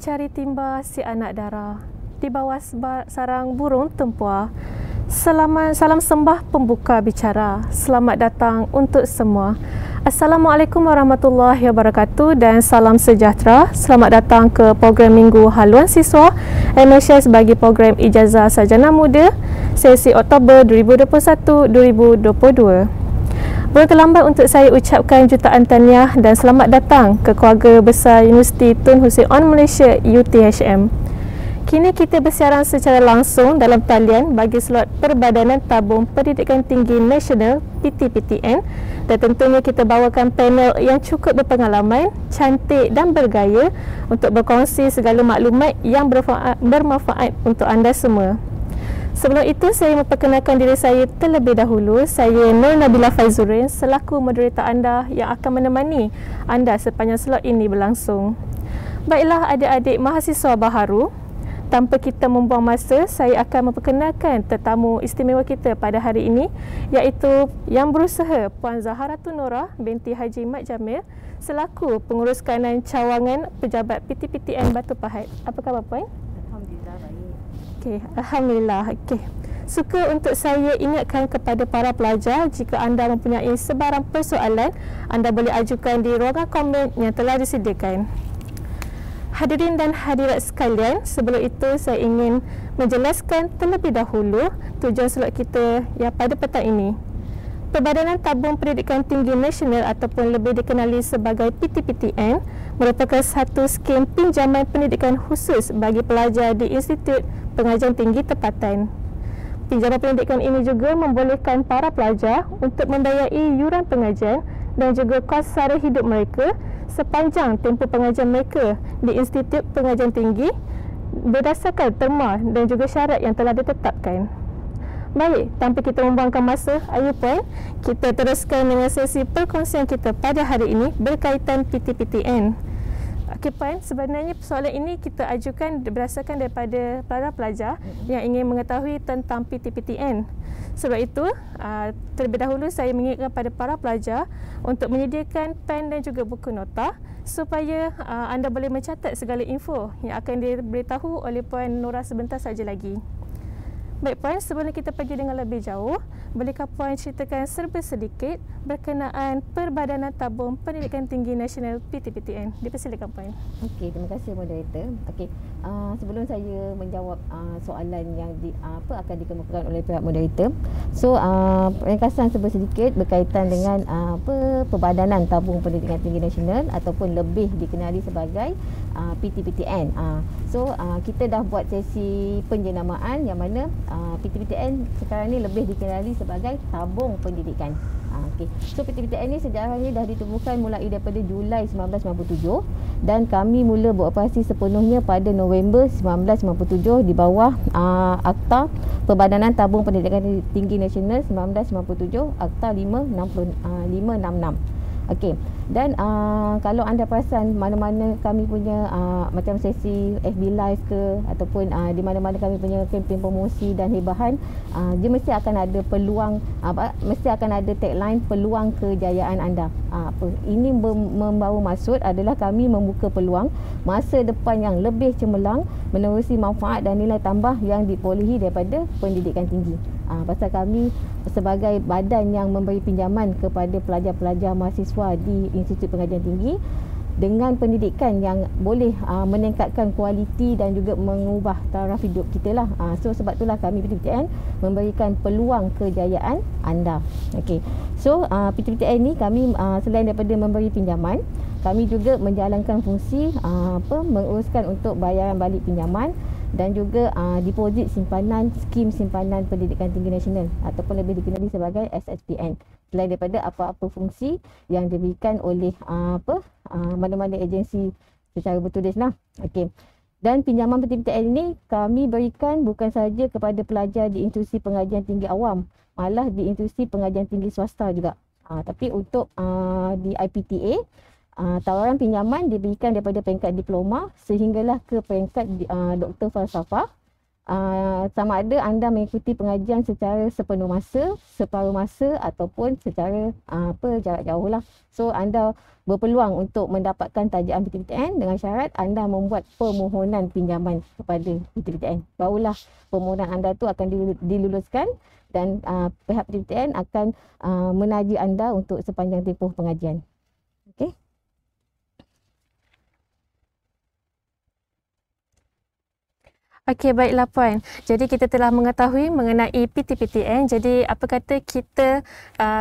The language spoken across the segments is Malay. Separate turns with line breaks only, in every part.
mencari timba si anak dara di bawah sarang burung tempua. Salam sembah pembuka bicara. Selamat datang untuk semua. Assalamualaikum warahmatullahi wabarakatuh dan salam sejahtera. Selamat datang ke program Minggu Haluan Siswa MHS bagi program Ijazah Sarjana Muda sesi Oktober 2021-2022. Berterlambat untuk saya ucapkan jutaan tahniah dan selamat datang ke keluarga besar Universiti Tun Hussein On Malaysia UTHM. Kini kita bersiaran secara langsung dalam talian bagi slot Perbadanan Tabung Pendidikan Tinggi Nasional PTPTN dan tentunya kita bawakan panel yang cukup berpengalaman, cantik dan bergaya untuk berkongsi segala maklumat yang bermanfaat untuk anda semua. Sebelum itu, saya memperkenalkan diri saya terlebih dahulu. Saya Nur Nabila Faizurin selaku moderator anda yang akan menemani anda sepanjang slot ini berlangsung. Baiklah adik-adik mahasiswa baharu, tanpa kita membuang masa, saya akan memperkenalkan tetamu istimewa kita pada hari ini iaitu yang berusaha Puan Zaharatun Nora binti Haji Mat Jamil selaku pengurus kanan cawangan pejabat PTPTN Batu Pahat. Apa khabar Puan?
Alhamdulillah baik.
Okey, alhamdulillah. Okey. Suka untuk saya ingatkan kepada para pelajar jika anda mempunyai sebarang persoalan, anda boleh ajukan di ruangan komen yang telah disediakan. Hadirin dan hadirat sekalian, sebelum itu saya ingin menjelaskan terlebih dahulu tujuan slot kita yang pada petang ini. Perbadanan Tabung Pendidikan Tinggi Nasional ataupun lebih dikenali sebagai PTPTN merupakan satu skim pinjaman pendidikan khusus bagi pelajar di Institut Pengajian Tinggi Tempatan. Pinjaman pendidikan ini juga membolehkan para pelajar untuk membiayai yuran pengajian dan juga kos sara hidup mereka sepanjang tempoh pengajian mereka di Institut Pengajian Tinggi berdasarkan terma dan juga syarat yang telah ditetapkan. Baik, tanpa kita membuangkan masa, ayo Puan, kita teruskan dengan sesi perkongsian kita pada hari ini berkaitan PTPTN. Okey Puan, sebenarnya persoalan ini kita ajukan berdasarkan daripada para pelajar yang ingin mengetahui tentang PTPTN. Sebab itu, terlebih dahulu saya mengingatkan kepada para pelajar untuk menyediakan pen dan juga buku nota supaya anda boleh mencatat segala info yang akan diberitahu oleh Puan Nora sebentar saja lagi. Baik Puan, sebelum kita pergi dengan lebih jauh, bolehkah Puan ceritakan serba sedikit berkenaan Perbadanan Tabung Pendidikan Tinggi Nasional PTPTN? Dipersilakan Puan.
Okey, terima kasih moderator. Okey, sebelum saya menjawab soalan yang apa akan dikemukakan oleh pihak moderator. So, ringkasan serba sedikit berkaitan dengan Perbadanan Tabung Pendidikan Tinggi Nasional ataupun lebih dikenali sebagai PTPTN. So, kita dah buat sesi penjenamaan yang mana PTPTN sekarang ni lebih dikenali sebagai Tabung Pendidikan. Okay. So PTPTN ni sejarahnya dah ditubuhkan mulai daripada Julai 1997 dan kami mula beroperasi sepenuhnya pada November 1997 di bawah Akta Perbadanan Tabung Pendidikan Tinggi Nasional 1997, Akta 566. Okey. Dan kalau anda perasan mana-mana kami punya macam sesi FB Live ke ataupun di mana-mana kami punya kempen promosi dan hibahan, dia mesti akan ada peluang, mesti akan ada tagline peluang kejayaan anda. Ini membawa maksud adalah kami membuka peluang masa depan yang lebih cemerlang menerusi manfaat dan nilai tambah yang diperolehi daripada pendidikan tinggi. Pasal kami sebagai badan yang memberi pinjaman kepada pelajar-pelajar mahasiswa di Institut Pengajian Tinggi dengan pendidikan yang boleh meningkatkan kualiti dan juga mengubah taraf hidup kita lah. So sebab itulah kami PTPTN memberikan peluang kejayaan anda. Okey. So PTPTN ni kami selain daripada memberi pinjaman, kami juga menjalankan fungsi menguruskan untuk bayaran balik pinjaman dan juga deposit simpanan skim simpanan pendidikan tinggi nasional ataupun lebih dikenali sebagai SSPN. Selain daripada apa-apa fungsi yang diberikan oleh mana-mana agensi secara bertulis lah. Okey. Dan pinjaman PTPTN ini kami berikan bukan sahaja kepada pelajar di institusi pengajian tinggi awam, malah di institusi pengajian tinggi swasta juga. Tapi untuk di IPTA, tawaran pinjaman diberikan daripada peringkat diploma sehinggalah ke peringkat doktor falsafah. sama ada anda mengikuti pengajian secara sepenuh masa, separuh masa ataupun secara jarak jauh lah. So anda berpeluang untuk mendapatkan tajaan PTPTN dengan syarat anda membuat permohonan pinjaman kepada PTPTN. Barulah permohonan anda tu akan diluluskan dan pihak PTPTN akan menaja anda untuk sepanjang tempoh pengajian. Okey.
Okey, baiklah Puan. Jadi kita telah mengetahui mengenai PTPTN. Jadi apa kata kita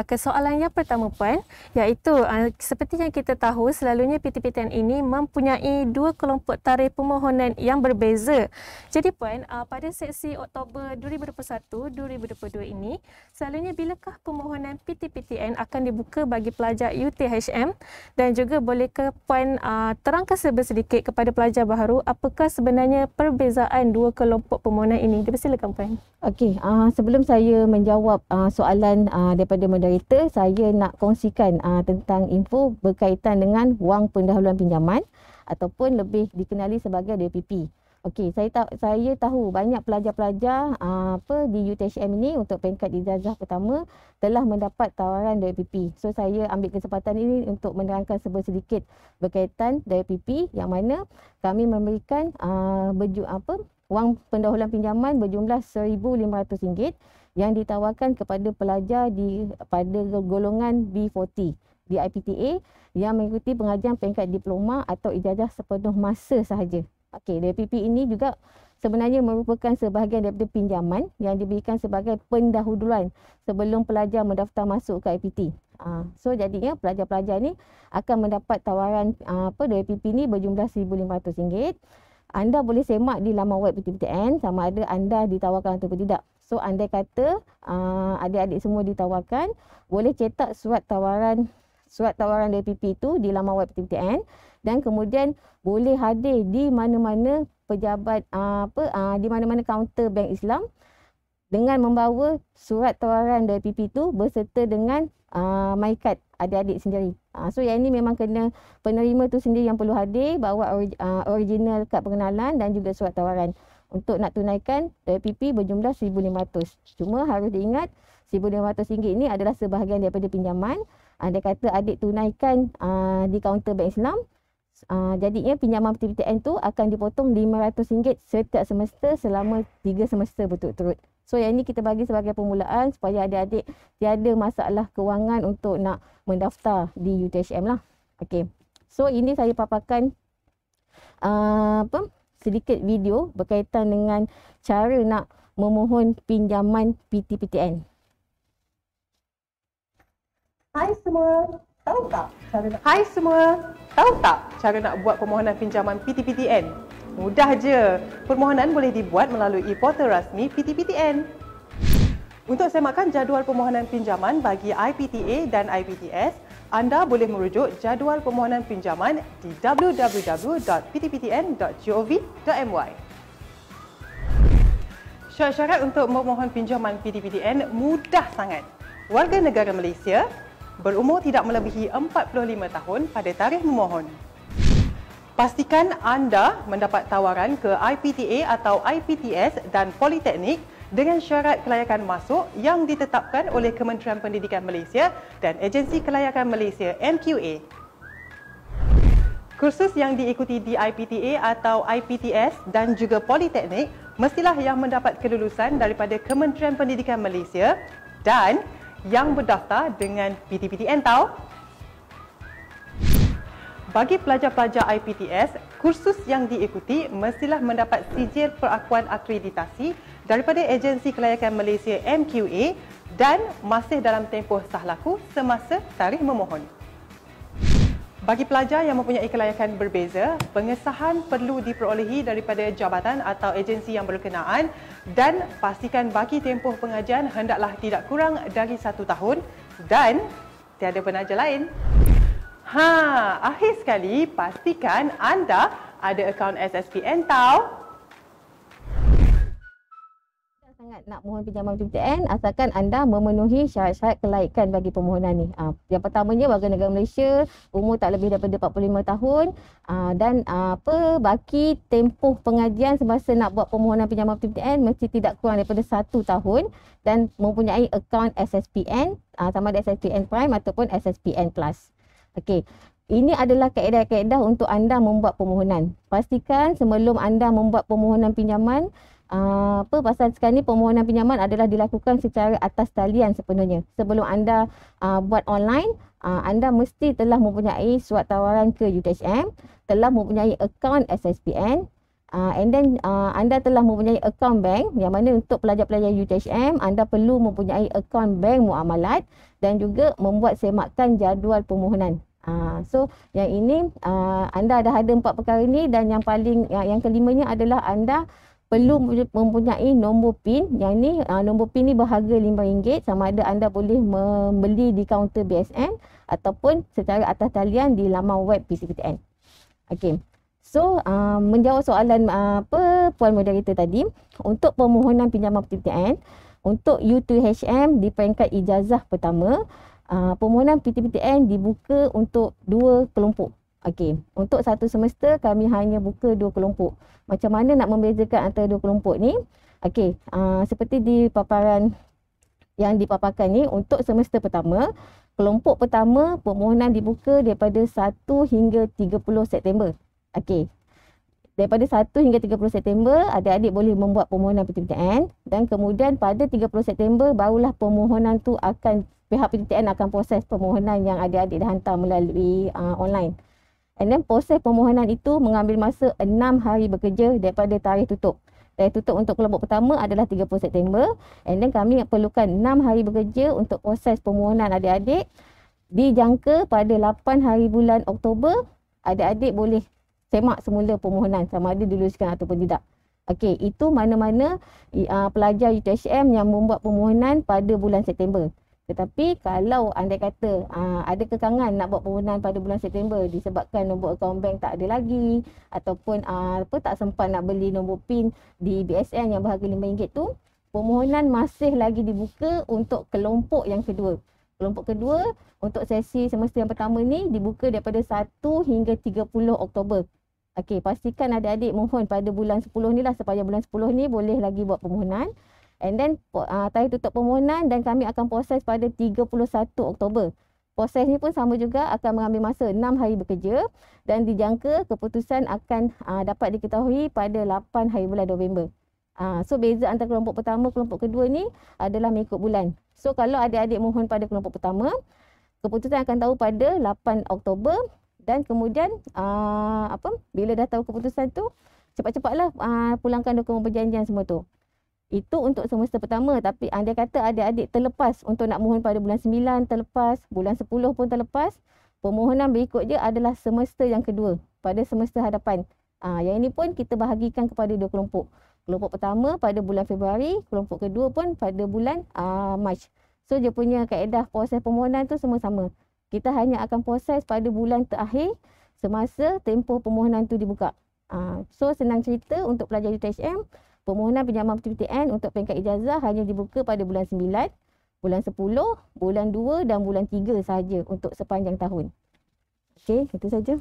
ke soalan yang pertama Puan, iaitu seperti yang kita tahu selalunya PTPTN ini mempunyai dua kelompok tarikh permohonan yang berbeza. Jadi Puan, pada sesi Oktober 2021-2022 ini, selalunya bilakah permohonan PTPTN akan dibuka bagi pelajar UTHM, dan juga bolehkah Puan terangkan sedikit kepada pelajar baharu apakah sebenarnya perbezaan dua kelompok permohonan ini? Dipersilakan Puan.
Okey, sebelum saya menjawab soalan daripada moderator, saya nak kongsikan tentang info berkaitan dengan wang pendahuluan pinjaman ataupun lebih dikenali sebagai DPP. Okey, saya tahu banyak pelajar-pelajar di UTHM ini untuk peringkat ijazah pertama telah mendapat tawaran DPP. So saya ambil kesempatan ini untuk menerangkan sedikit berkaitan DPP, yang mana kami memberikan wang pendahuluan pinjaman berjumlah RM1,500 yang ditawarkan kepada pelajar pada golongan B40 di IPTA yang mengikuti pengajian peringkat diploma atau ijazah sepenuh masa sahaja. Okey, DPP ini juga sebenarnya merupakan sebahagian daripada pinjaman yang diberikan sebagai pendahuluan sebelum pelajar mendaftar masuk ke IPT. So jadinya pelajar-pelajar ni akan mendapat tawaran DPP ni berjumlah RM1,500. Anda boleh semak di laman web PTPTN sama ada anda ditawarkan ataupun tidak. So andai kata adik-adik semua ditawarkan, boleh cetak surat tawaran DPP itu di laman web PTPTN dan kemudian boleh hadir di mana-mana pejabat di mana-mana kaunter Bank Islam dengan membawa surat tawaran DPP itu berserta dengan my card adik-adik sendiri. So yang ini memang kena penerima tu sendiri yang perlu hadir, bawa original kad pengenalan dan juga surat tawaran. Untuk nak tunaikan DPP berjumlah RM1,500. Cuma harus diingat RM1,500 ini adalah sebahagian daripada pinjaman. Andai kata adik tunaikan di kaunter Bank Islam, jadinya pinjaman PTPTN tu akan dipotong RM500 setiap semester selama 3 semester berturut-turut. So yang ini kita bagi sebagai permulaan supaya adik-adik tiada masalah kewangan untuk nak mendaftar di UTHM lah. Okey. So ini saya paparkan sedikit video berkaitan dengan cara nak memohon pinjaman PTPTN.
Hai semua, tahu tak cara nak buat permohonan pinjaman PTPTN? Mudah je. Permohonan boleh dibuat melalui portal rasmi PTPTN. Untuk semakkan jadual permohonan pinjaman bagi IPTA dan IPTS, anda boleh merujuk jadual permohonan pinjaman di www.ptptn.gov.my. Syarat-syarat untuk memohon pinjaman PTPTN mudah sangat. Warga negara Malaysia, berumur tidak melebihi 45 tahun pada tarikh memohon. Pastikan anda mendapat tawaran ke IPTA atau IPTS dan Politeknik dengan syarat kelayakan masuk yang ditetapkan oleh Kementerian Pendidikan Malaysia dan Agensi Kelayakan Malaysia MQA. Kursus yang diikuti di IPTA atau IPTS dan juga Politeknik mestilah yang mendapat kelulusan daripada Kementerian Pendidikan Malaysia dan yang berdaftar dengan PTPTN tahu. Bagi pelajar-pelajar IPTS, kursus yang diikuti mestilah mendapat sijil perakuan akreditasi daripada Agensi Kelayakan Malaysia MQA dan masih dalam tempoh sah laku semasa tarikh memohon. Bagi pelajar yang mempunyai kelayakan berbeza, pengesahan perlu diperolehi daripada jabatan atau agensi yang berkenaan dan pastikan bagi tempoh pengajian hendaklah tidak kurang dari 1 tahun dan tiada penaja lain. Akhir sekali, pastikan anda ada akaun SSPN tahu.
berminat nak mohon pinjaman PTPTN asalkan anda memenuhi syarat-syarat kelaikan bagi permohonan ni. Yang pertamanya warga negara Malaysia, umur tak lebih daripada 45 tahun dan baki tempoh pengajian semasa nak buat permohonan pinjaman PTPTN mesti tidak kurang daripada 1 tahun dan mempunyai akaun SSPN, sama ada SSPN Prime ataupun SSPN Plus. Okey. Ini adalah kaedah-kaedah untuk anda membuat permohonan. Pastikan sebelum anda membuat permohonan pinjaman, pasal sekarang ni permohonan pinjaman adalah dilakukan secara atas talian sepenuhnya. Sebelum anda buat online, anda mesti telah mempunyai surat tawaran ke UTHM, telah mempunyai akaun SSPN, and then anda telah mempunyai akaun bank, yang mana untuk pelajar-pelajar UTHM, anda perlu mempunyai akaun bank muamalat dan juga membuat semakan jadual permohonan. So yang ini anda dah ada 4 perkara ni, dan yang yang kelimanya adalah anda perlu mempunyai nombor PIN. Yang ni nombor PIN ni berharga RM5, sama ada anda boleh membeli di kaunter BSN ataupun secara atas talian di laman web PTPTN. Okey. So menjawab soalan Puan Moderator tadi, untuk permohonan pinjaman PTPTN untuk U2HM di peringkat ijazah pertama, permohonan PTPTN dibuka untuk 2 kelompok. Okey, untuk satu semester kami hanya buka 2 kelompok. Macam mana nak membezakan antara 2 kelompok ni? Okey, seperti di paparan yang dipaparkan ni, untuk semester pertama, kelompok pertama permohonan dibuka daripada 1 hingga 30 September. Okey. Daripada 1 hingga 30 September, adik-adik boleh membuat permohonan PTPTN, dan kemudian pada 30 September barulah permohonan tu pihak PTPTN akan proses permohonan yang adik-adik dah hantar melalui online. And then proses permohonan itu mengambil masa 6 hari bekerja daripada tarikh tutup. Tarikh tutup untuk kelompok pertama adalah 30 September. And then kami perlukan 6 hari bekerja untuk proses permohonan adik-adik. Dijangka pada 8 hari bulan Oktober, adik-adik boleh semak semula permohonan sama ada diluluskan ataupun tidak. Okey, itu mana-mana pelajar UTHM yang membuat permohonan pada bulan September. Tetapi kalau anda kata ada kekangan nak buat permohonan pada bulan September disebabkan nombor akaun bank tak ada lagi, ataupun tak sempat nak beli nombor PIN di BSN yang berharga RM5 tu, permohonan masih lagi dibuka untuk kelompok yang kedua. Kelompok kedua untuk sesi semester yang pertama ni dibuka daripada 1 hingga 30 Oktober. Okey, pastikan adik-adik mohon pada bulan 10 ni lah, sepanjang bulan 10 ni boleh lagi buat permohonan. And then tarikh tutup permohonan dan kami akan proses pada 31 Oktober. Proses ni pun sama juga, akan mengambil masa 6 hari bekerja dan dijangka keputusan akan dapat diketahui pada 8 hari bulan November. So beza antara kelompok pertama kelompok kedua ni adalah mengikut bulan. So kalau adik-adik mohon pada kelompok pertama, keputusan akan tahu pada 8 Oktober dan kemudian bila dah tahu keputusan tu, cepat-cepatlah pulangkan dokumen perjanjian semua tu. Itu untuk semester pertama, tapi anda kata adik-adik terlepas untuk nak mohon pada bulan 9 terlepas, bulan 10 pun terlepas, permohonan berikut je adalah semester yang kedua pada semester hadapan. Yang ini pun kita bahagikan kepada 2 kelompok. Kelompok pertama pada bulan Februari, kelompok kedua pun pada bulan Mac. So dia punya kaedah proses permohonan tu semua sama. Kita hanya akan proses pada bulan terakhir semasa tempoh permohonan tu dibuka. So senang cerita untuk pelajar UTHM, permohonan pinjaman PTPTN untuk peringkat ijazah hanya dibuka pada bulan 9, bulan 10, bulan 2 dan bulan 3 sahaja untuk sepanjang tahun. Okey, itu saja.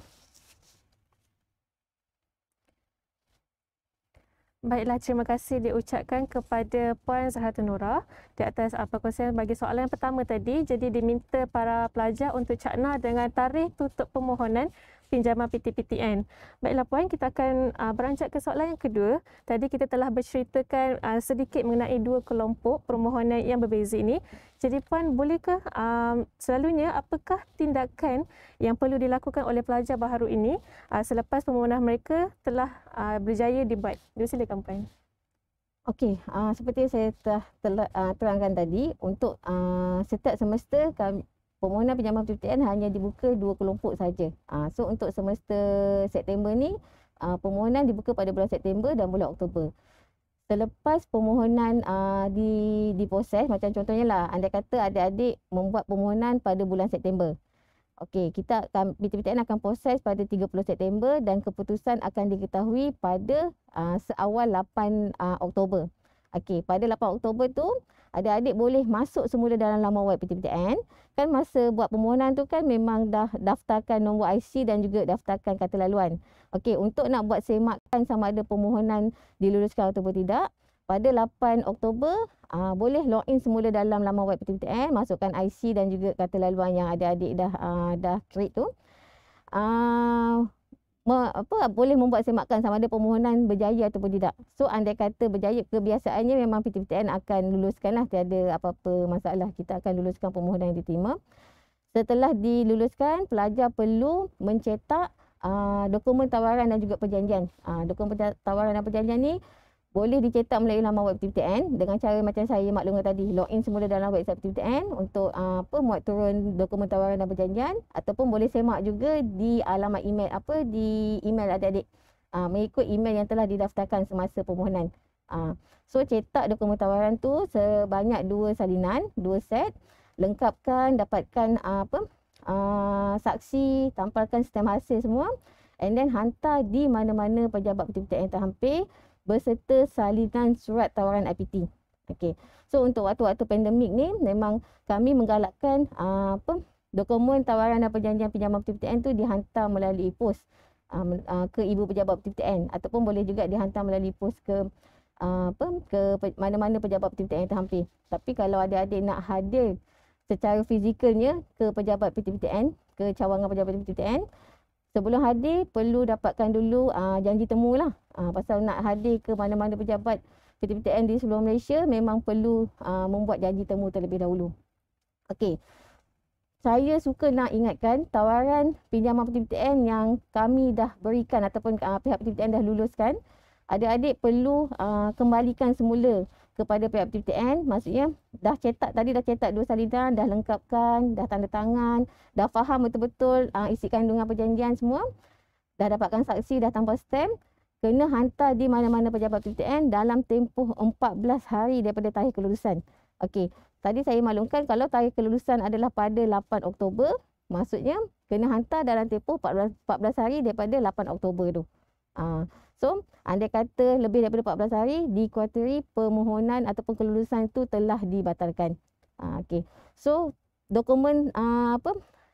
Baiklah, terima kasih diucapkan kepada Puan Zahratul Nura di atas perkongsian bagi soalan yang pertama tadi. Jadi diminta para pelajar untuk cakna dengan tarikh tutup permohonan pinjaman PTPTN. Baiklah Puan, kita akan beranjak ke soalan yang kedua. Tadi kita telah berceritakan sedikit mengenai 2 kelompok permohonan yang berbeza ini. Jadi Puan, bolehkah selalunya apakah tindakan yang perlu dilakukan oleh pelajar baharu ini selepas permohonan mereka telah berjaya dibuat? Silakan Puan.
Okey, seperti saya telah terangkan tadi, untuk setiap semester permohonan pinjaman PTPTN hanya dibuka 2 kelompok saja. So untuk semester September ni, permohonan dibuka pada bulan September dan bulan Oktober. Selepas permohonan diproses, macam contohnya lah, anda kata adik-adik membuat permohonan pada bulan September. Okey, PTPTN akan proses pada 30 September dan keputusan akan diketahui pada seawal 8 Oktober. Okey, pada 8 Oktober tu adik-adik boleh masuk semula dalam laman web PTPTN. Kan masa buat permohonan tu kan memang dah daftarkan nombor IC dan juga daftarkan kata laluan. Okey, untuk nak buat semakkan sama ada permohonan diluluskan ataupun tidak, pada 8 Oktober boleh login semula dalam laman web PTPTN, masukkan IC dan juga kata laluan yang adik-adik dah create tu. Boleh membuat semakkan sama ada permohonan berjaya ataupun tidak. So andai kata berjaya, kebiasaannya memang PTPTN akan luluskan lah, tiada apa-apa masalah, kita akan luluskan permohonan yang diterima. Setelah diluluskan, pelajar perlu mencetak dokumen tawaran dan juga perjanjian. Dokumen tawaran dan perjanjian ni boleh dicetak melalui laman web PTPTN dengan cara macam saya maklumkan tadi, login semula dalam website PTPTN untuk muat turun dokumen tawaran dan perjanjian, ataupun boleh semak juga di alamat email di email adik-adik mengikut email yang telah didaftarkan semasa permohonan. So cetak dokumen tawaran tu sebanyak 2 salinan, 2 set, lengkapkan, dapatkan saksi, tampalkan sistem hasil semua, and then hantar di mana-mana pejabat PTPTN terhampir berserta salinan surat tawaran IPT. Okey. So untuk waktu-waktu pandemik ni memang kami menggalakkan dokumen tawaran dan perjanjian pinjaman PTPTN tu dihantar melalui pos ke ibu pejabat PTPTN, ataupun boleh juga dihantar melalui pos ke mana-mana pejabat PTPTN terhampir. Tapi kalau adik-adik nak hadir secara fizikalnya ke pejabat PTPTN, ke cawangan pejabat PTPTN, sebelum hadir perlu dapatkan dulu janji temu lah. Pasal nak hadir ke mana-mana pejabat PTPTN di seluruh Malaysia memang perlu membuat janji temu terlebih dahulu. Okey. Saya suka nak ingatkan tawaran pinjaman PTPTN yang kami dah berikan ataupun pihak PTPTN dah luluskan, adik-adik perlu kembalikan semula kepada pihak PTPTN. Maksudnya dah cetak 2 salinan, dah lengkapkan, dah tanda tangan, dah faham betul-betul isi kandungan perjanjian semua, dah dapatkan saksi, dah tanpa stamp, kena hantar di mana-mana pejabat PTPTN dalam tempoh 14 hari daripada tarikh kelulusan. Okey, tadi saya maklumkan kalau tarikh kelulusan adalah pada 8 Oktober, maksudnya kena hantar dalam tempoh 14 hari daripada 8 Oktober tu. So, andai kata lebih daripada 14 hari, dikuatiri permohonan ataupun kelulusan itu telah dibatalkan. Okey. So, dokumen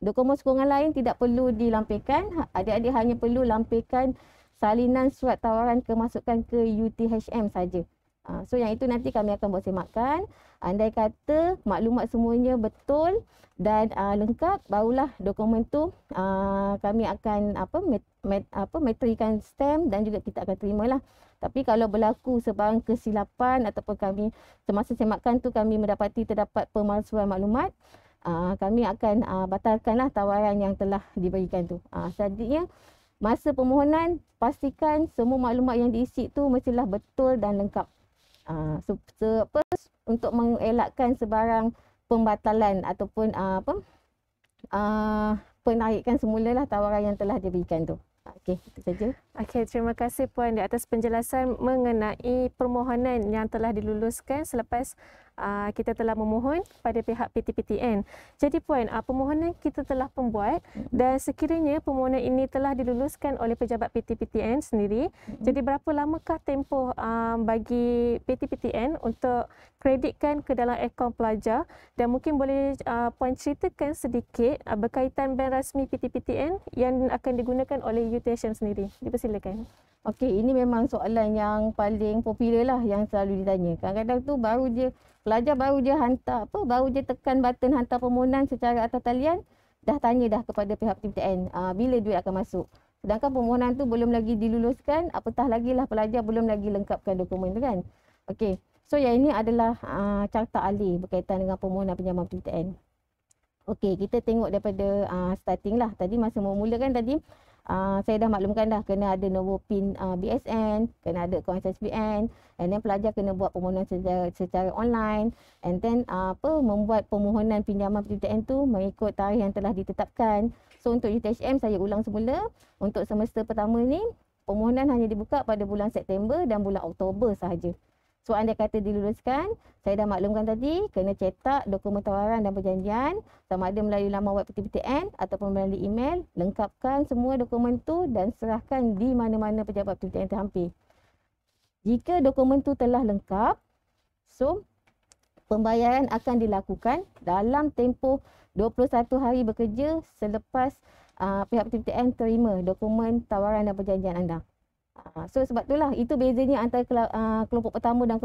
dokumen sokongan lain tidak perlu dilampirkan. Adik-adik hanya perlu lampirkan salinan surat tawaran kemasukan ke UTHM saja. So yang itu nanti kami akan buat semakkan. Andai kata maklumat semuanya betul dan lengkap, barulah dokumen tu kami akan metrikan stamp dan juga kita akan terimalah. Tapi kalau berlaku sebarang kesilapan ataupun kami semasa semakkan tu kami terdapat pemalsuan maklumat, kami akan batalkanlah tawaran yang telah diberikan tu. Selanjutnya, masa permohonan pastikan semua maklumat yang diisi tu mestilah betul dan lengkap. Untuk mengelakkan sebarang pembatalan ataupun penarikan semulalah tawaran yang telah diberikan tu. Okey, itu saja.
Okey, terima kasih Puan di atas penjelasan mengenai permohonan yang telah diluluskan selepas kita telah memohon pada pihak PTPTN. Jadi Puan, permohonan kita telah pembuat dan sekiranya permohonan ini telah diluluskan oleh pejabat PTPTN sendiri, jadi berapa lamakah tempoh bagi PTPTN untuk kreditkan ke dalam akaun pelajar, dan mungkin boleh Puan ceritakan sedikit berkaitan ban rasmi PTPTN yang akan digunakan oleh UTHM sendiri. Dipersilakan.
Okey, ini memang soalan yang paling popular lah yang selalu ditanya. Kadang-kadang tu pelajar baru je hantar baru je tekan button hantar permohonan secara atas talian, dah tanya dah kepada pihak PTPTN bila duit akan masuk. Sedangkan permohonan tu belum lagi diluluskan, apatah lagi lah pelajar belum lagi lengkapkan dokumen tu kan. Okey, so yang ini adalah carta alih berkaitan dengan permohonan pinjaman PTPTN. Okey, kita tengok daripada starting lah. Tadi masa mula kan tadi saya dah maklumkan dah kena ada nombor PIN BSN, kena ada akaun SSBN, and then pelajar kena buat permohonan secara online, and then membuat permohonan pinjaman PTPTN tu mengikut tarikh yang telah ditetapkan. So untuk UTHM saya ulang semula, untuk semester pertama ni permohonan hanya dibuka pada bulan September dan bulan Oktober sahaja. So andai kata diluluskan, saya dah maklumkan tadi, kena cetak dokumen tawaran dan perjanjian sama ada melalui laman web PTPTN ataupun melalui email, lengkapkan semua dokumen tu dan serahkan di mana-mana pejabat PTPTN terhampir. Jika dokumen tu telah lengkap, So, pembayaran akan dilakukan dalam tempoh 21 hari bekerja selepas pihak PTPTN terima dokumen tawaran dan perjanjian anda. So sebab itulah itu bezanya antara kelompok pertama dan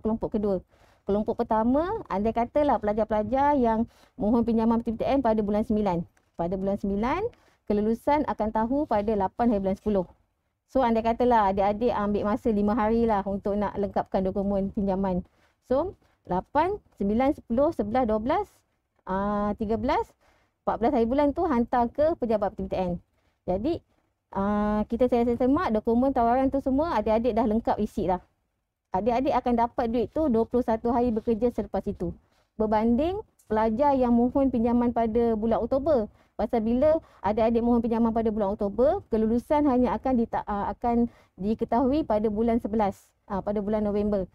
kelompok kedua. Kelompok pertama, andai katalah pelajar-pelajar yang mohon pinjaman PTPTN pada bulan 9. Pada bulan 9, kelulusan akan tahu pada 8 hari bulan 10. So andai katalah adik-adik ambil masa 5 hari lah untuk nak lengkapkan dokumen pinjaman. So 8, 9, 10, 11, 12, 13, 14 hari bulan tu hantar ke pejabat PTPTN. Jadi kita semak dokumen tawaran tu semua adik-adik dah lengkap isi dah. Adik-adik akan dapat duit tu 21 hari bekerja selepas itu. Berbanding pelajar yang mohon pinjaman pada bulan Oktober. Pasal bila adik-adik mohon pinjaman pada bulan Oktober, kelulusan hanya akan diketahui pada bulan 11, pada bulan November.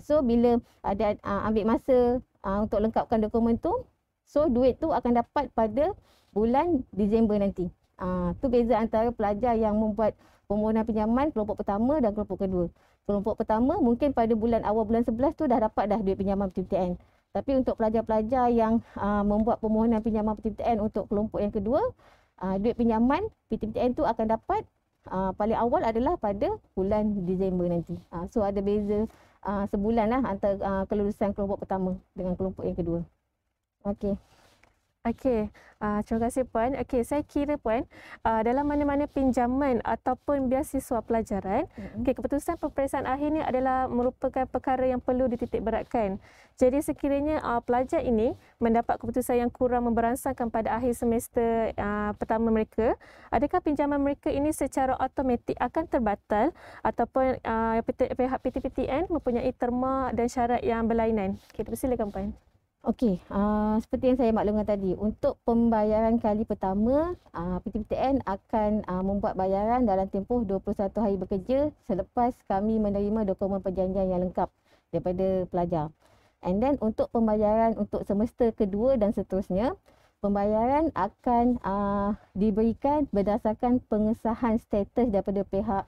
So bila ada ambil masa untuk lengkapkan dokumen tu, so duit tu akan dapat pada bulan Disember nanti. Tu beza antara pelajar yang membuat permohonan pinjaman kelompok pertama dan kelompok kedua. Kelompok pertama mungkin pada awal bulan 11 tu dah dapat dah duit pinjaman PTPTN. Tapi untuk pelajar-pelajar yang membuat permohonan pinjaman PTPTN untuk kelompok yang kedua, duit pinjaman PTPTN tu akan dapat paling awal adalah pada bulan Disember nanti. So ada beza sebulan lah antara kelulusan kelompok pertama dengan kelompok yang kedua. Okey.
Okey, terima kasih Puan. Okey, saya kira Puan, dalam mana-mana pinjaman ataupun beasiswa pelajaran, keputusan peperiksaan akhir ni adalah merupakan perkara yang perlu dititik beratkan. Jadi sekiranya pelajar ini mendapat keputusan yang kurang memberangsangkan pada akhir semester pertama mereka, adakah pinjaman mereka ini secara automatik akan terbatal ataupun pihak PTPTN mempunyai terma dan syarat yang berlainan? Okey, silakan Puan.
Okey, seperti yang saya maklumkan tadi, untuk pembayaran kali pertama, PTPTN akan membuat bayaran dalam tempoh 21 hari bekerja selepas kami menerima dokumen perjanjian yang lengkap daripada pelajar. And then untuk pembayaran untuk semester kedua dan seterusnya, pembayaran akan diberikan berdasarkan pengesahan status daripada pihak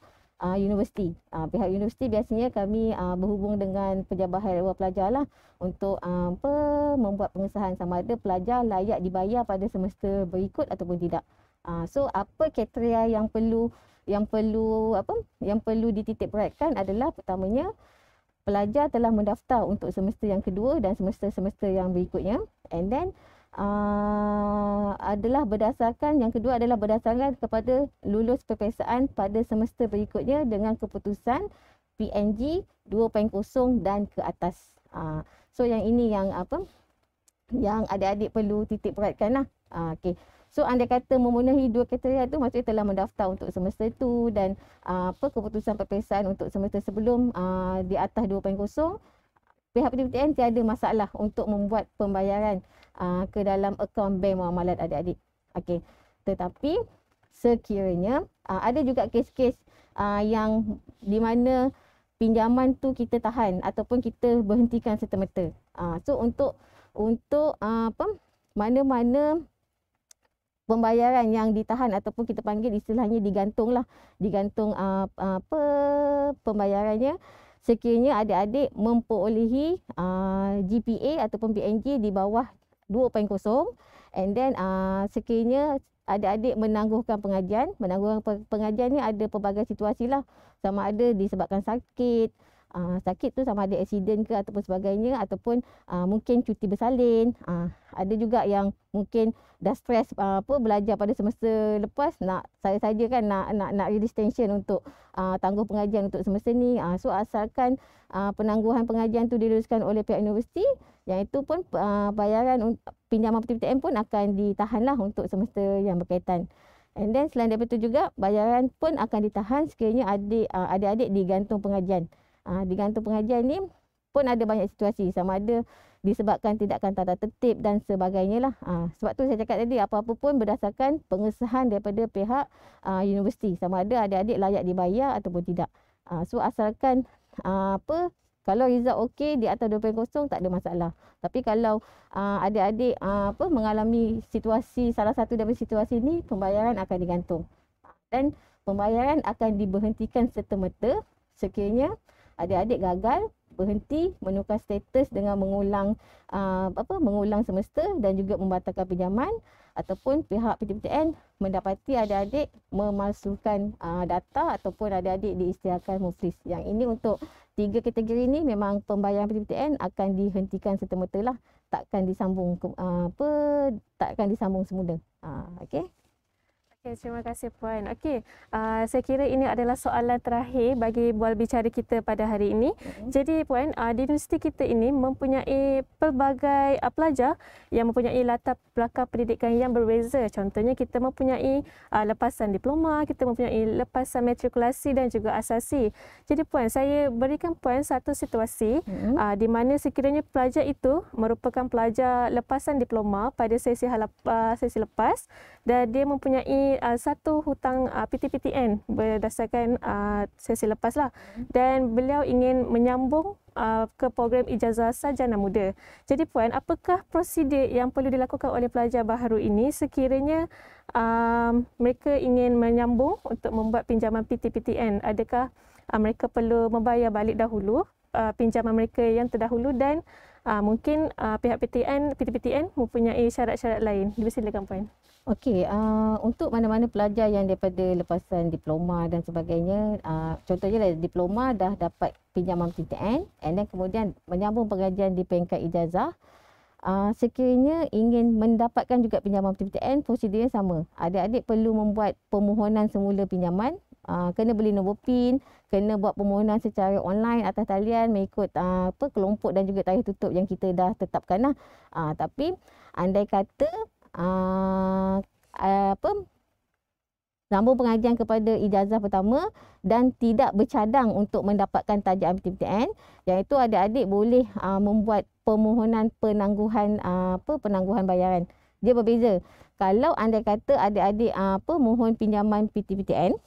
universiti. Pihak universiti biasanya kami berhubung dengan Pejabat Hal Ehwal Pelajar lah untuk membuat pengesahan sama ada pelajar layak dibayar pada semester berikut ataupun tidak. So apa kriteria yang perlu dititik beratkan adalah pertamanya pelajar telah mendaftar untuk semester yang kedua dan semester-semester yang berikutnya, and then yang kedua adalah berdasarkan kepada lulus peperiksaan pada semester berikutnya dengan keputusan PNG 2.0 dan ke atas. So yang ini yang adik-adik perlu titik beratkan lah. Okay. So andai kata memenuhi dua kriteria tu, maksudnya telah mendaftar untuk semester tu dan keputusan peperiksaan untuk semester sebelum di atas 2.0, pihak PTPTN tiada masalah untuk membuat pembayaran ke dalam akaun bank muamalat adik-adik. Okey. Tetapi sekiranya ada juga kes-kes yang di mana pinjaman tu kita tahan ataupun kita berhentikan serta-merta. So untuk mana-mana pembayaran yang ditahan ataupun kita panggil istilahnya digantung pembayarannya, sekiranya adik-adik memperolehi GPA ataupun PNG di bawah 2.0, and then sekiranya adik-adik menangguhkan pengajian. Pengajian ni ada pelbagai situasi lah. Sama ada disebabkan sakit, sakit tu sama ada accident ke ataupun sebagainya, ataupun mungkin cuti bersalin. Ada juga yang mungkin dah stres belajar pada semester lepas, nak release tension untuk tangguh pengajian untuk semester ni. So asalkan penangguhan pengajian tu diluluskan oleh pihak universiti, yang itu pun bayaran pinjaman PTPTN pun akan ditahan lah untuk semester yang berkaitan. And then selain daripada itu juga, bayaran pun akan ditahan sekiranya adik-adik digantung pengajian. Digantung pengajian ni pun ada banyak situasi, sama ada disebabkan tindakan tata tertib dan sebagainya lah. Sebab tu saya cakap tadi, apa-apa pun berdasarkan pengesahan daripada pihak universiti, sama ada adik-adik layak dibayar ataupun tidak. So asalkan kalau result okey di atas 2.0, tak ada masalah. Tapi kalau adik-adik mengalami salah satu daripada situasi ni, pembayaran akan digantung. Dan pembayaran akan diberhentikan serta-merta sekiranya adik-adik gagal berhenti, menukar status dengan mengulang mengulang semester dan juga membatalkan pinjaman, ataupun pihak PTPTN mendapati adik-adik memalsukan data ataupun adik-adik diisytiharkan muflis. Yang ini untuk 3 kategori ini memang pembayaran PTPTN akan dihentikan serta-merta lah, takkan disambung takkan disambung semula. Okey.
Okay, terima kasih Puan. Okey, saya kira ini adalah soalan terakhir bagi bual bicara kita pada hari ini. Jadi Puan, di universiti kita ini mempunyai pelbagai pelajar yang mempunyai latar belakang pendidikan yang berbeza. Contohnya kita mempunyai lepasan diploma, kita mempunyai lepasan matrikulasi dan juga asasi. Jadi Puan, saya berikan Puan satu situasi di mana sekiranya pelajar itu merupakan pelajar lepasan diploma pada sesi lepas dan dia mempunyai satu hutang PTPTN berdasarkan sesi lepas lah, dan beliau ingin menyambung ke program ijazah sarjana muda. Jadi Puan, apakah prosedur yang perlu dilakukan oleh pelajar baharu ini sekiranya mereka ingin menyambung untuk membuat pinjaman PTPTN? Adakah mereka perlu membayar balik dahulu pinjaman mereka yang terdahulu, dan mungkin pihak PTPTN mempunyai syarat-syarat lain? Dipersilakan Puan.
Okey, untuk mana-mana pelajar yang daripada lepasan diploma dan sebagainya, contohnya lah diploma dah dapat pinjaman PTPTN and then kemudian menyambung pengajian di peringkat ijazah, sekiranya ingin mendapatkan juga pinjaman PTPTN, prosedurnya sama. Adik-adik perlu membuat permohonan semula pinjaman, kena beli nombor PIN, kena buat permohonan secara online atas talian mengikut kelompok dan juga tarikh tutup yang kita dah tetapkan lah. Tapi andai kata sambung pengajian kepada ijazah pertama dan tidak bercadang untuk mendapatkan tajaan PTPTN, yang itu adik-adik boleh membuat permohonan penangguhan penangguhan bayaran. Dia berbeza. Kalau andai kata adik-adik mohon pinjaman PTPTN,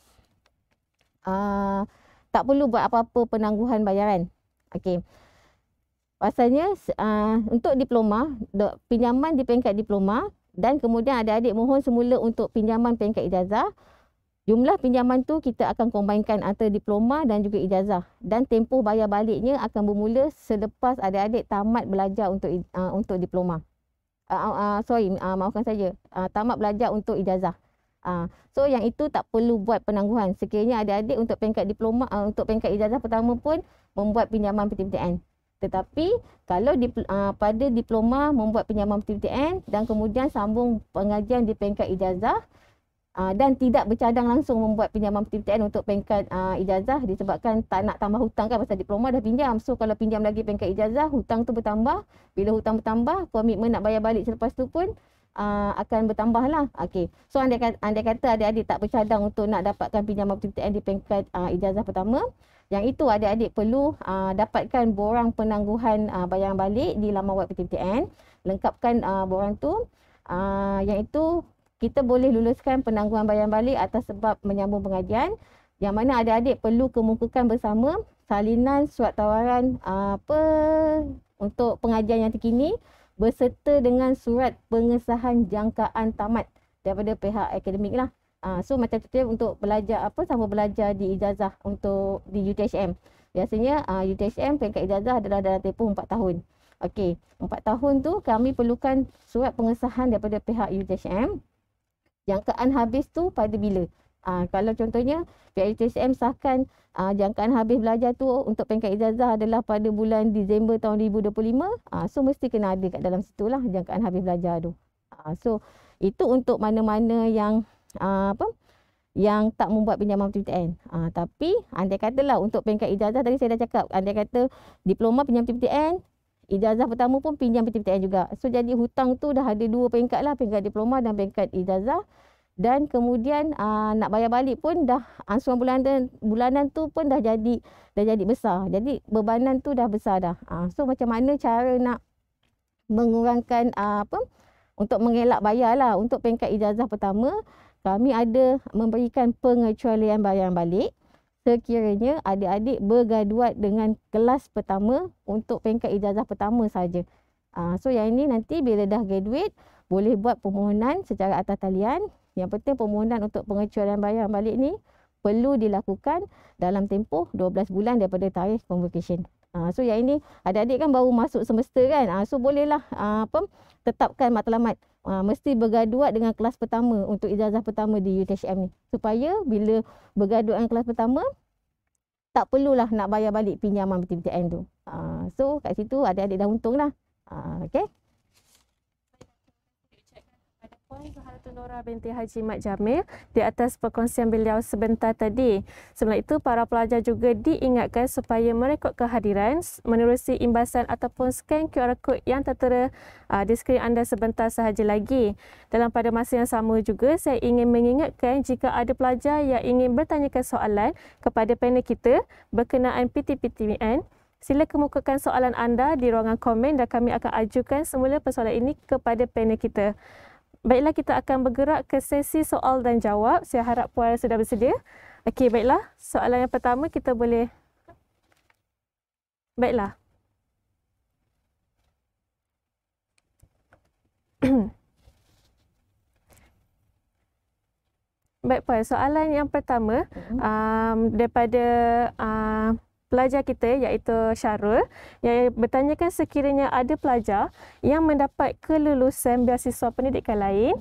tak perlu buat apa-apa penangguhan bayaran. Okey. Pasalnya untuk diploma, pinjaman di peringkat diploma dan kemudian adik-adik mohon semula untuk pinjaman peringkat ijazah, jumlah pinjaman tu kita akan combinkan antara diploma dan juga ijazah, dan tempoh bayar baliknya akan bermula selepas adik-adik tamat belajar untuk diploma. Maafkan saya, tamat belajar untuk ijazah. So yang itu tak perlu buat penangguhan. Sekiranya adik-adik untuk peringkat diploma, untuk peringkat ijazah pertama pun membuat pinjaman PTPTN. Tetapi kalau pada diploma membuat pinjaman PTPTN dan kemudian sambung pengajian di peringkat ijazah dan tidak bercadang langsung membuat pinjaman PTPTN untuk peringkat ijazah disebabkan tak nak tambah hutang kan, pasal diploma dah pinjam. So kalau pinjam lagi peringkat ijazah, hutang tu bertambah. Bila hutang bertambah, komitmen nak bayar balik selepas tu pun akan bertambah lah. Okay. So andai kata adik-adik tak bercadang untuk nak dapatkan pinjaman PTPTN di peringkat ijazah pertama, yang itu adik-adik perlu dapatkan borang penangguhan bayaran balik di laman web PTPTN. Lengkapkan borang tu. Yang itu kita boleh luluskan penangguhan bayaran balik atas sebab menyambung pengajian, yang mana adik-adik perlu kemukakan bersama salinan surat tawaran untuk pengajian yang terkini berserta dengan surat pengesahan jangkaan tamat daripada pihak akademik lah. So macam contohnya untuk belajar sama belajar di ijazah untuk di UTHM. Biasanya UTHM peringkat ijazah adalah dalam tempoh 4 tahun. Okey, 4 tahun tu kami perlukan surat pengesahan daripada pihak UTHM. Jangkaan habis tu pada bila? Kalau contohnya pihak UTHM sahkan jangkaan habis belajar tu untuk peringkat ijazah adalah pada bulan Disember tahun 2025, so mesti kena ada kat dalam situlah jangkaan habis belajar tu. So itu untuk mana-mana yang yang tak membuat pinjaman PTPTN. Tapi andai katalah untuk peringkat ijazah, tadi saya dah cakap, andai kata diploma pinjam PTPTN, ijazah pertama pun pinjam PTPTN juga. So jadi hutang tu dah ada 2 peringkat lah, peringkat diploma dan peringkat ijazah. Dan kemudian nak bayar balik pun dah ansuran bulanan tu pun dah jadi besar. Jadi bebanan tu dah besar dah. So macam mana cara nak mengurangkan untuk mengelak bayar lah. Untuk peringkat ijazah pertama, kami ada memberikan pengecualian bayaran balik sekiranya adik-adik bergraduat dengan kelas pertama untuk peringkat ijazah pertama saja. So yang ini nanti bila dah graduate boleh buat permohonan secara atas talian. Yang penting permohonan untuk pengecualian bayaran balik ni perlu dilakukan dalam tempoh 12 bulan daripada tarikh convocation. So yang ini adik-adik kan baru masuk semester kan. So bolehlah tetapkan matlamat. Mesti bergaduat dengan kelas pertama untuk ijazah pertama di UTHM ni. Supaya bila bergaduat dengan kelas pertama, tak perlulah nak bayar balik pinjaman PTPTN tu. So kat situ adik-adik dah untung lah. Okay.
Puan Zaharatul Nora binti Haji Mat Jamil di atas perkongsian beliau sebentar tadi. Sebelum itu, para pelajar juga diingatkan supaya merekod kehadiran, menerusi imbasan ataupun scan QR Code yang tertera di skrin anda sebentar sahaja lagi. Dalam pada masa yang sama juga, saya ingin mengingatkan jika ada pelajar yang ingin bertanyakan soalan kepada panel kita berkenaan PTPTN, sila kemukakan soalan anda di ruangan komen dan kami akan ajukan semula persoalan ini kepada panel kita. Baiklah, kita akan bergerak ke sesi soal dan jawab. Saya harap puan sudah bersedia. Okey, baiklah. Soalan yang pertama kita boleh... Baiklah. Baik puan, soalan yang pertama daripada pelajar kita iaitu Syarul yang bertanyakan sekiranya ada pelajar yang mendapat kelulusan beasiswa pendidikan lain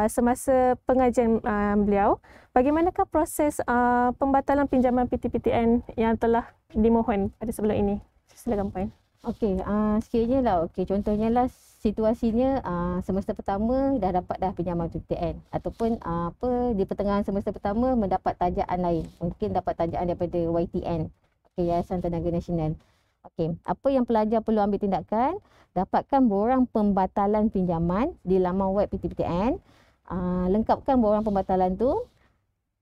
semasa pengajian beliau, bagaimanakah proses pembatalan pinjaman PTPTN yang telah dimohon pada sebelum ini? Silakan puan.
Okey, sekiranya lah, contohnya lah situasinya semester pertama dah dapat dah pinjaman PTPTN ataupun di pertengahan semester pertama mendapat tajaan lain, mungkin dapat tajaan daripada YTN, Yayasan Tenaga Nasional. Okey, apa yang pelajar perlu ambil tindakan? Dapatkan borang pembatalan pinjaman di laman web PTPTN. Lengkapkan borang pembatalan tu.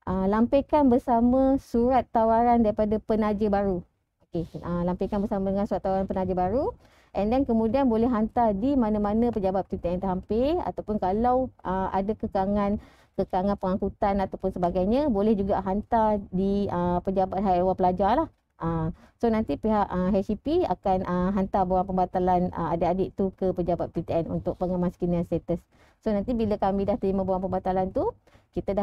Lampirkan bersama surat tawaran daripada penaja baru. Okey, lampirkan bersama dengan surat tawaran penaja baru. And then kemudian boleh hantar di mana-mana pejabat PTPTN terhampir, ataupun kalau ada kekangan pengangkutan ataupun sebagainya, boleh juga hantar di pejabat hal ehwal pelajar lah. So nanti pihak HCP akan hantar borang pembatalan adik-adik tu ke pejabat PTN untuk pengemaskinian status. So nanti bila kami dah terima borang pembatalan tu, kita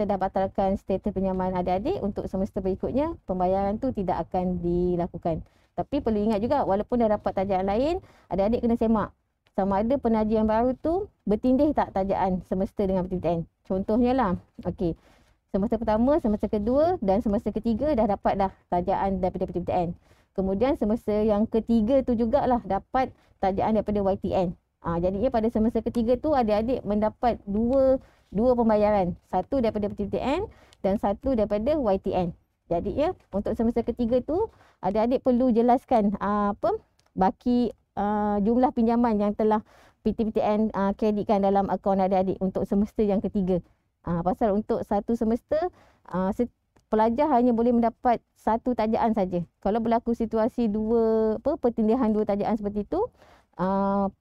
dah batalkan status pinjaman adik-adik untuk semester berikutnya, pembayaran tu tidak akan dilakukan. Tapi perlu ingat juga, walaupun dah dapat tajaan lain, adik-adik kena semak sama ada penaja yang baru tu bertindih tak tajaan semester dengan PTPTN. Contohnya lah, okey, semester pertama, semester kedua dan semester ketiga dah dapat dah tajaan daripada PTPTN. Kemudian semester yang ketiga tu jugalah dapat tajaan daripada YTN. Jadinya pada semester ketiga tu adik-adik mendapat dua pembayaran. Satu daripada PTPTN dan satu daripada YTN. Jadi ya, untuk semester ketiga tu adik-adik perlu jelaskan baki jumlah pinjaman yang telah PTPTN kreditkan dalam akaun adik-adik untuk semester yang ketiga. Pasal untuk satu semester pelajar hanya boleh mendapat satu tajaan saja. Kalau berlaku situasi pertindihan dua tajaan seperti itu,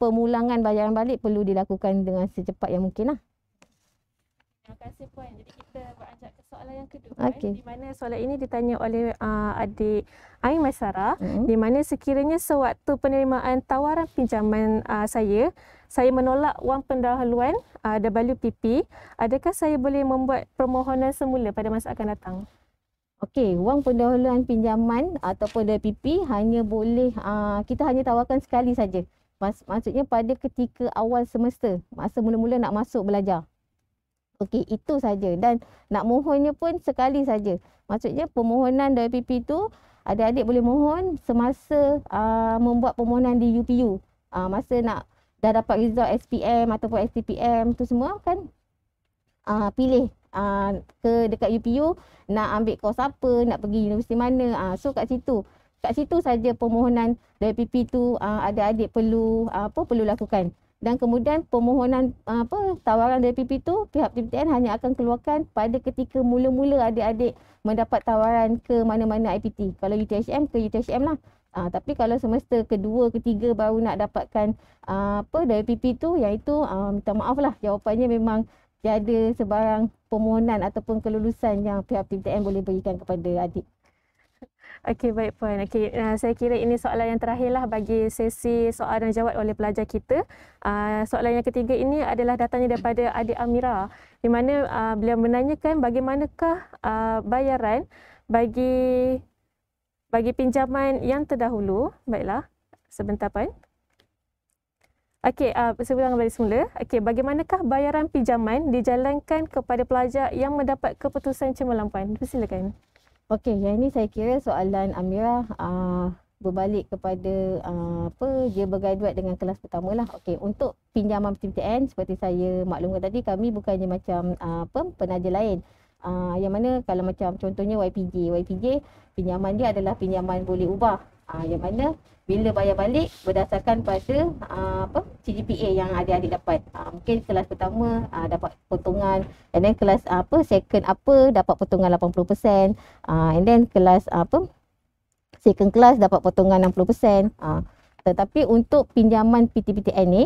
pemulangan bayaran balik perlu dilakukan dengan secepat yang mungkin lah.
Terima kasih puan. Jadi kita beranjak ke soalan yang kedua,
Okay.
di mana soalan ini ditanya oleh adik Ain Maisara, di mana sekiranya sewaktu penerimaan tawaran pinjaman saya menolak wang pendahuluan WPP, adakah saya boleh membuat permohonan semula pada masa akan datang?
Okey, wang pendahuluan pinjaman ataupun WPP hanya boleh kita hanya tawarkan sekali saja. Maksudnya pada ketika awal semester, masa mula-mula nak masuk belajar. Okey, itu saja, dan nak mohonnya pun sekali saja. Maksudnya permohonan WPP tu adik-adik boleh mohon semasa membuat permohonan di UPU. Masa dah dapat result SPM ataupun STPM tu semua kan, pilih ke dekat UPU nak ambil kos apa, nak pergi universiti mana. So kat situ saja permohonan WPP tu adik-adik perlu lakukan. Dan kemudian permohonan tawaran WPP tu pihak PTPTN hanya akan keluarkan pada ketika mula-mula adik-adik mendapat tawaran ke mana-mana IPT. Kalau UTHM ke UTHM lah. Tapi kalau semester kedua, ketiga baru nak dapatkan WPP tu, iaitu minta maaf lah, jawapannya memang tiada sebarang permohonan ataupun kelulusan yang pihak PTPTN boleh berikan kepada adik.
Okey, baik puan. Okey, saya kira ini soalan yang terakhirlah bagi sesi soal dan jawab oleh pelajar kita. Soalan yang ketiga ini adalah datangnya daripada adik Amira, di mana beliau menanyakan bagaimanakah bayaran bagi bagi pinjaman yang terdahulu, baiklah, sebentar Puan. Okey, saya ulang balik semula. Okey, bagaimanakah bayaran pinjaman dijalankan kepada pelajar yang mendapat keputusan cemerlang Puan? Silakan.
Okey, yang ini saya kira soalan Amira berbalik kepada dia bergaduat dengan kelas pertama lah. Okey, untuk pinjaman PTPTN seperti saya maklumkan tadi, kami bukannya macam penaja lain. Yang mana kalau macam contohnya YPJ pinjaman dia adalah pinjaman boleh ubah. Yang mana bila bayar balik berdasarkan pada CGPA yang adik-adik dapat. Mungkin kelas pertama dapat potongan, and then kelas second dapat potongan 80%, and then kelas second class dapat potongan 60%. Tetapi untuk pinjaman PTPTN ni,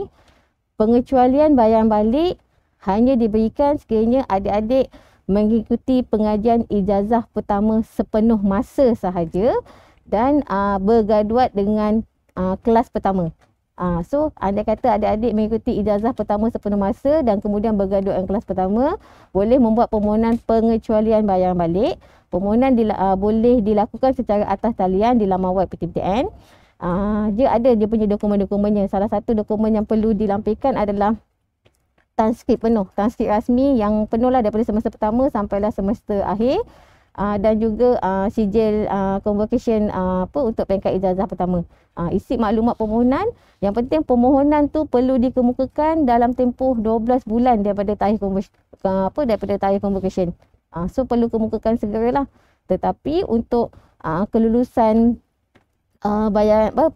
pengecualian bayaran balik hanya diberikan sekiranya adik-adik mengikuti pengajian ijazah pertama sepenuh masa sahaja dan bergaduat dengan kelas pertama. So, anda kata adik-adik mengikuti ijazah pertama sepenuh masa dan kemudian bergaduat dengan kelas pertama, boleh membuat permohonan pengecualian bayaran balik. Permohonan boleh dilakukan secara atas talian di laman web PTPTN. Dia ada dia punya dokumen-dokumennya. Salah satu dokumen yang perlu dilampirkan adalah transkrip penuh, transkrip rasmi yang penuh lah daripada semester pertama sampailah semester akhir. Dan juga sijil convocation untuk peringkat ijazah pertama. Isi maklumat permohonan. Yang penting permohonan tu perlu dikemukakan dalam tempoh 12 bulan daripada tarikh convocation. So perlu kemukakan segeralah. Tetapi untuk kelulusan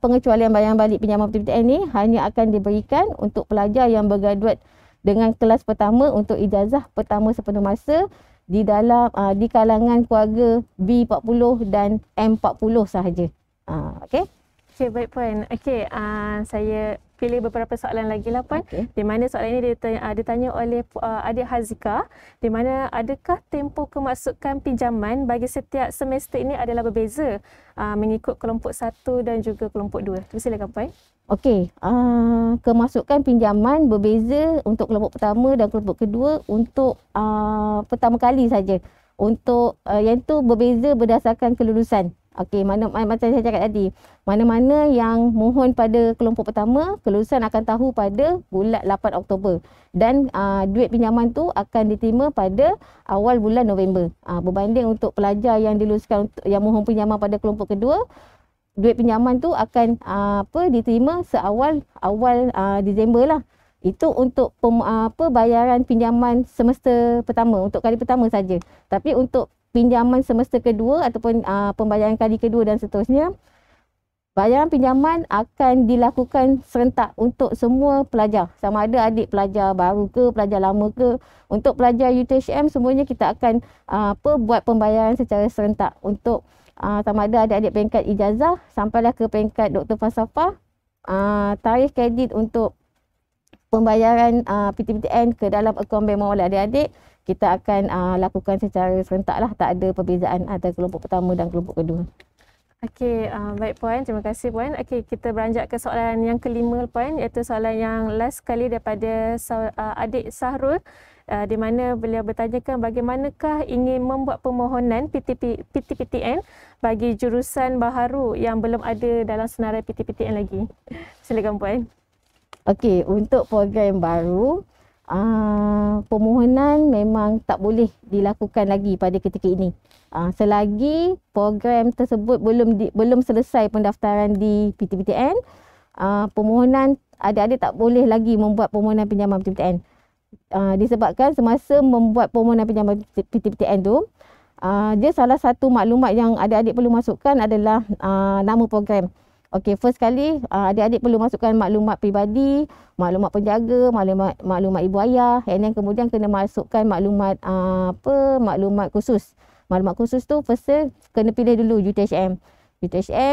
pengecualian bayaran balik pinjaman PTPTN ni hanya akan diberikan untuk pelajar yang bergaduat dengan kelas pertama untuk ijazah pertama sepenuh masa di kalangan keluarga B40 dan M40 sahaja. Okey.
Okey, baik Puan. Okey, saya pilih beberapa soalan lagi lah Puan. Okay. Di mana soalan ini ditanya oleh adik Hazika, di mana adakah tempoh kemasukan pinjaman bagi setiap semester ini adalah berbeza mengikut kelompok 1 dan juga kelompok 2. Silakan Puan.
Okey, kemasukan pinjaman berbeza untuk kelompok pertama dan kelompok kedua untuk pertama kali saja. Untuk yang tu berbeza berdasarkan kelulusan. Okey, macam saya cakap tadi, mana-mana yang mohon pada kelompok pertama, kelulusan akan tahu pada bulan 8 Oktober. Dan duit pinjaman tu akan diterima pada awal bulan November. Berbanding untuk pelajar yang diluluskan yang mohon pinjaman pada kelompok kedua, duit pinjaman tu akan diterima seawal Disember lah. Itu untuk bayaran pinjaman semester pertama, untuk kali pertama saja. Tapi untuk pinjaman semester kedua ataupun pembayaran kali kedua dan seterusnya, bayaran pinjaman akan dilakukan serentak untuk semua pelajar. Sama ada adik pelajar baru ke, pelajar lama ke. Untuk pelajar UTHM semuanya kita akan buat pembayaran secara serentak. Untuk sama ada adik-adik peringkat ijazah sampailah ke peringkat doktor falsafah, tarikh kredit untuk pembayaran PTPTN ke dalam akaun bank mawar adik-adik kita akan lakukan secara serentak lah. Tak ada perbezaan antara kelompok pertama dan kelompok kedua.
Okey, baik Puan. Terima kasih Puan. Okey, kita beranjak ke soalan yang kelima Puan, iaitu soalan yang last sekali daripada adik Sahrul. Di mana beliau bertanyakan bagaimanakah ingin membuat permohonan PTPTN bagi jurusan baharu yang belum ada dalam senarai PTPTN lagi. Silakan Puan.
Okey, untuk program baru, permohonan memang tak boleh dilakukan lagi pada ketika ini. Selagi program tersebut belum selesai pendaftaran di PTPTN, permohonan adik-adik tak boleh lagi membuat permohonan pinjaman PTPTN. Disebabkan semasa membuat permohonan pinjaman PTPTN tu, dia salah satu maklumat yang adik-adik perlu masukkan adalah nama program. Okey, first kali adik-adik perlu masukkan maklumat peribadi, maklumat penjaga, maklumat ibu ayah, and then kemudian kena masukkan maklumat maklumat khusus. Maklumat khusus tu first kena pilih dulu UTHM,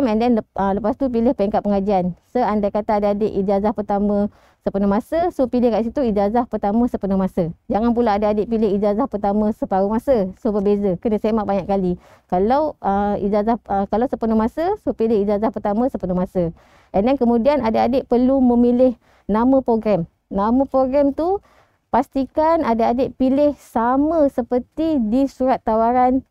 and then lepas tu pilih peringkat pengajian. Andai kata adik-adik ijazah pertama sepenuh masa, so pilih kat situ ijazah pertama sepenuh masa. Jangan pula adik-adik pilih ijazah pertama separuh masa, so berbeza. Kena semak banyak kali. Kalau kalau sepenuh masa, so pilih ijazah pertama sepenuh masa. And then kemudian adik-adik perlu memilih nama program. Nama program tu pastikan adik-adik pilih sama seperti di surat tawaran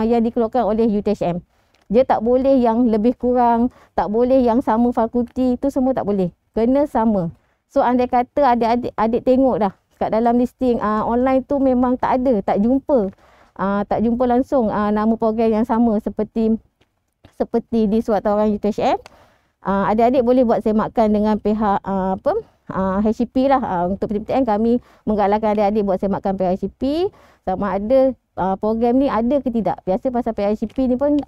yang dikeluarkan oleh UTHM. Dia tak boleh yang lebih kurang, tak boleh yang sama fakulti, tu semua tak boleh. Kena sama. So andai kata adik tengok dah kat dalam listing online tu memang tak ada, tak jumpa. Tak jumpa langsung nama program yang sama seperti di Suratauran UTHM. Adik-adik boleh buat semakan dengan pihak HCP lah. Untuk PTPTN kami menggalakkan adik-adik buat semakan pihak HCP sama ada program ni ada ke tidak. Biasa pasal pihak HCP ni pun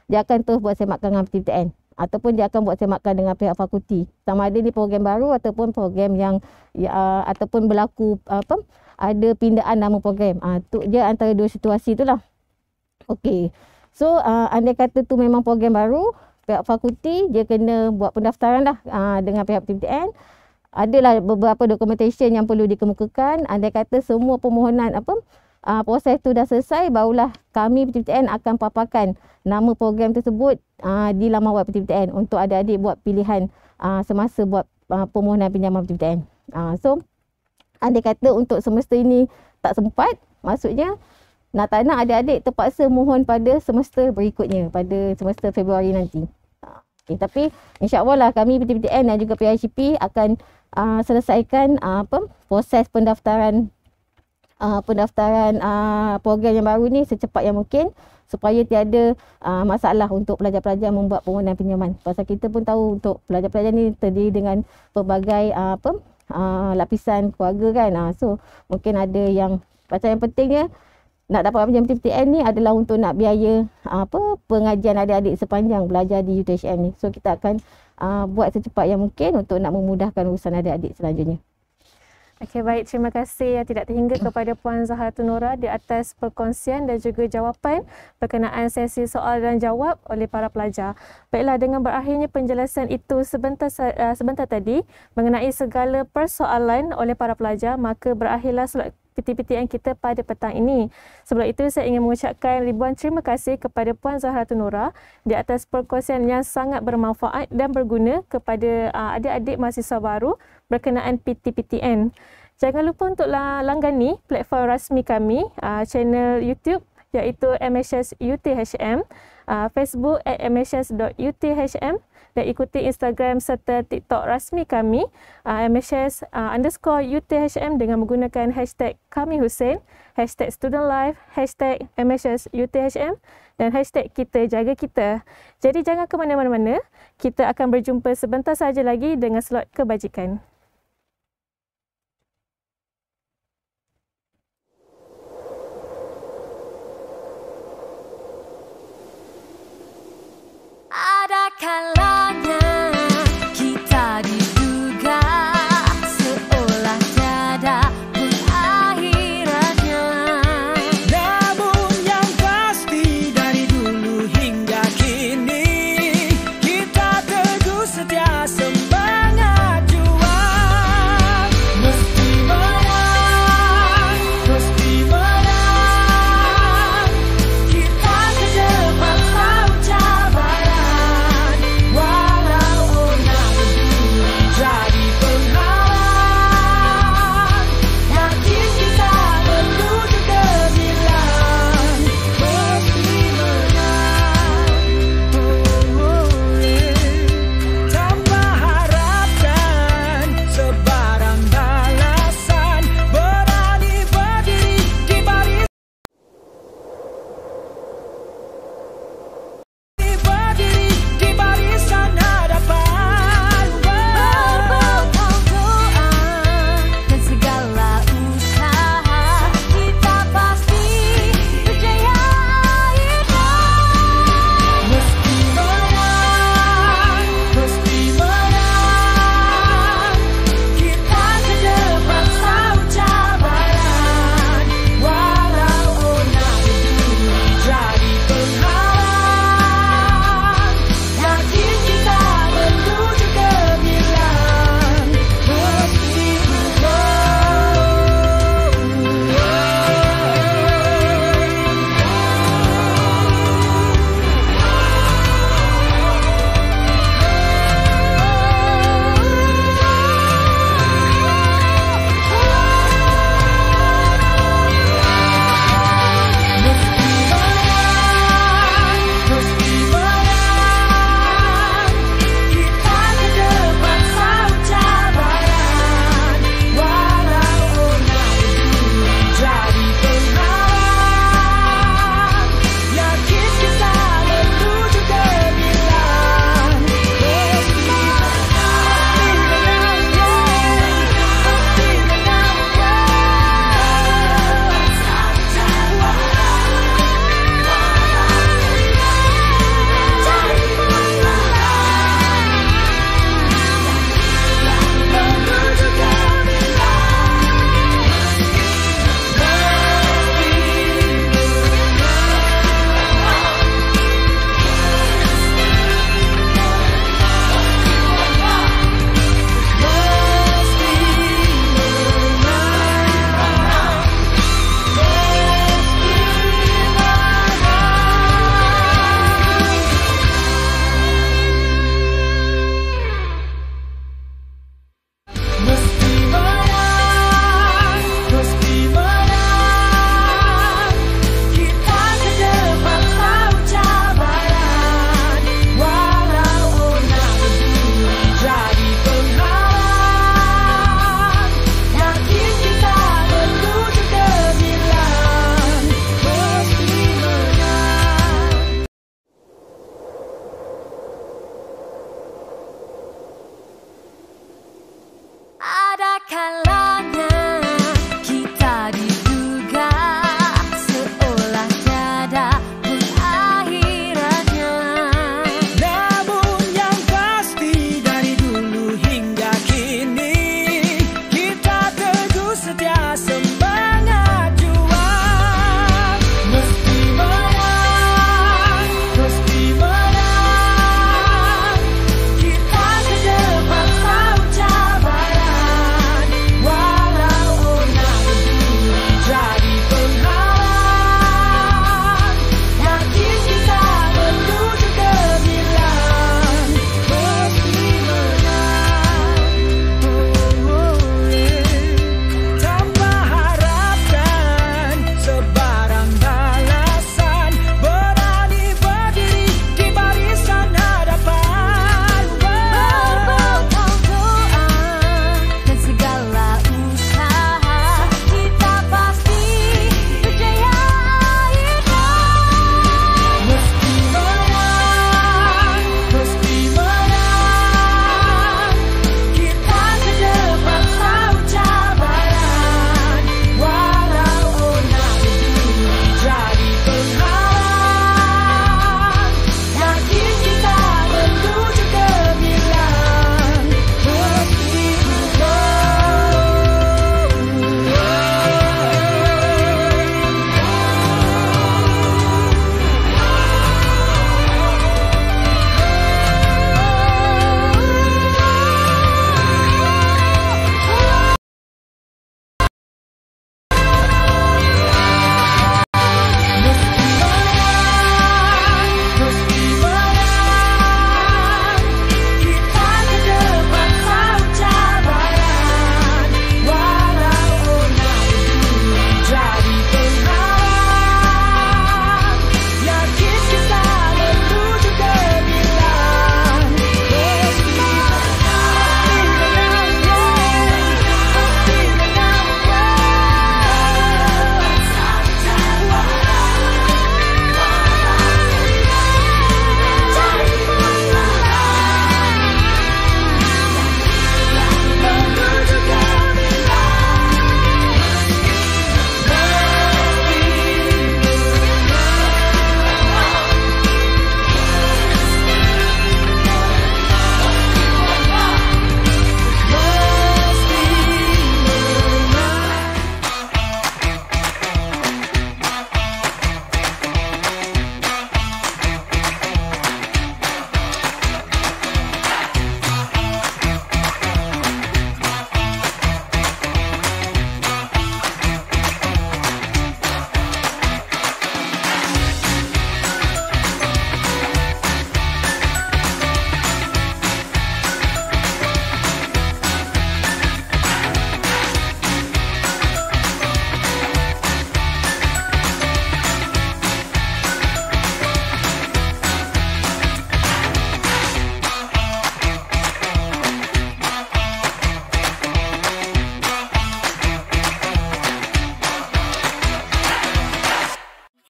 dia akan terus buat semakan dengan PTPTN ataupun dia akan buat semakan dengan pihak fakulti. Sama ada ni program baru ataupun program yang ataupun berlaku ada pindaan nama program. Tu dia antara dua situasi tu lah. Okey. So andai kata tu memang program baru, pihak fakulti dia kena buat pendaftaran dah dengan pihak PTPTN. Adalah beberapa dokumentation yang perlu dikemukakan. Andai kata semua permohonan proses tu dah selesai, barulah kami PTPTN akan paparkan nama program tersebut di laman web PTPTN untuk adik-adik buat pilihan semasa buat permohonan pinjaman PTPTN. So andai kata untuk semester ini tak sempat, maksudnya nak tak nak adik-adik terpaksa mohon pada semester berikutnya, pada semester Februari nanti. Okay, tapi insya-Allah lah kami PTPTN dan juga PHCP akan selesaikan proses pendaftaran program yang baru ni secepat yang mungkin supaya tiada masalah untuk pelajar-pelajar membuat permohonan pinjaman. Pasal kita pun tahu untuk pelajar-pelajar ni terdiri dengan pelbagai lapisan keluarga kan. So mungkin ada yang macam yang pentingnya nak dapat pinjaman PTPTN ni adalah untuk nak biaya pengajian adik-adik sepanjang belajar di UTHM ni. So kita akan buat secepat yang mungkin untuk nak memudahkan urusan adik-adik selanjutnya.
Okey, baik. Terima kasih yang tidak terhingga kepada Puan Zahratul Nora di atas perkongsian dan juga jawapan berkenaan sesi soal dan jawab oleh para pelajar. Baiklah, dengan berakhirnya penjelasan itu sebentar tadi mengenai segala persoalan oleh para pelajar, maka berakhirlah slot PTPTN kita pada petang ini. Sebelum itu, saya ingin mengucapkan ribuan terima kasih kepada Puan Zahratul Nora di atas perkongsian yang sangat bermanfaat dan berguna kepada adik-adik mahasiswa baru berkenaan PTPTN. Jangan lupa untuk langgani platform rasmi kami, channel YouTube iaitu MHS UTHM, Facebook @mhs.uthm dan ikuti Instagram serta TikTok rasmi kami MHS_UTHM dengan menggunakan hashtag Kami Hussein, hashtag Student Life, hashtag MHS UTHM dan hashtag Kita Jaga Kita. Jadi jangan ke mana-mana, kita akan berjumpa sebentar saja lagi dengan slot kebajikan.
Ada kalanya kita diduga seolah tiada pengakhirannya.
Namun yang pasti dari dulu hingga kini kita teguh setia semangat juang. Mesti menang, mesti menang. Kita kejar masa cabaran. Wah.
kalanya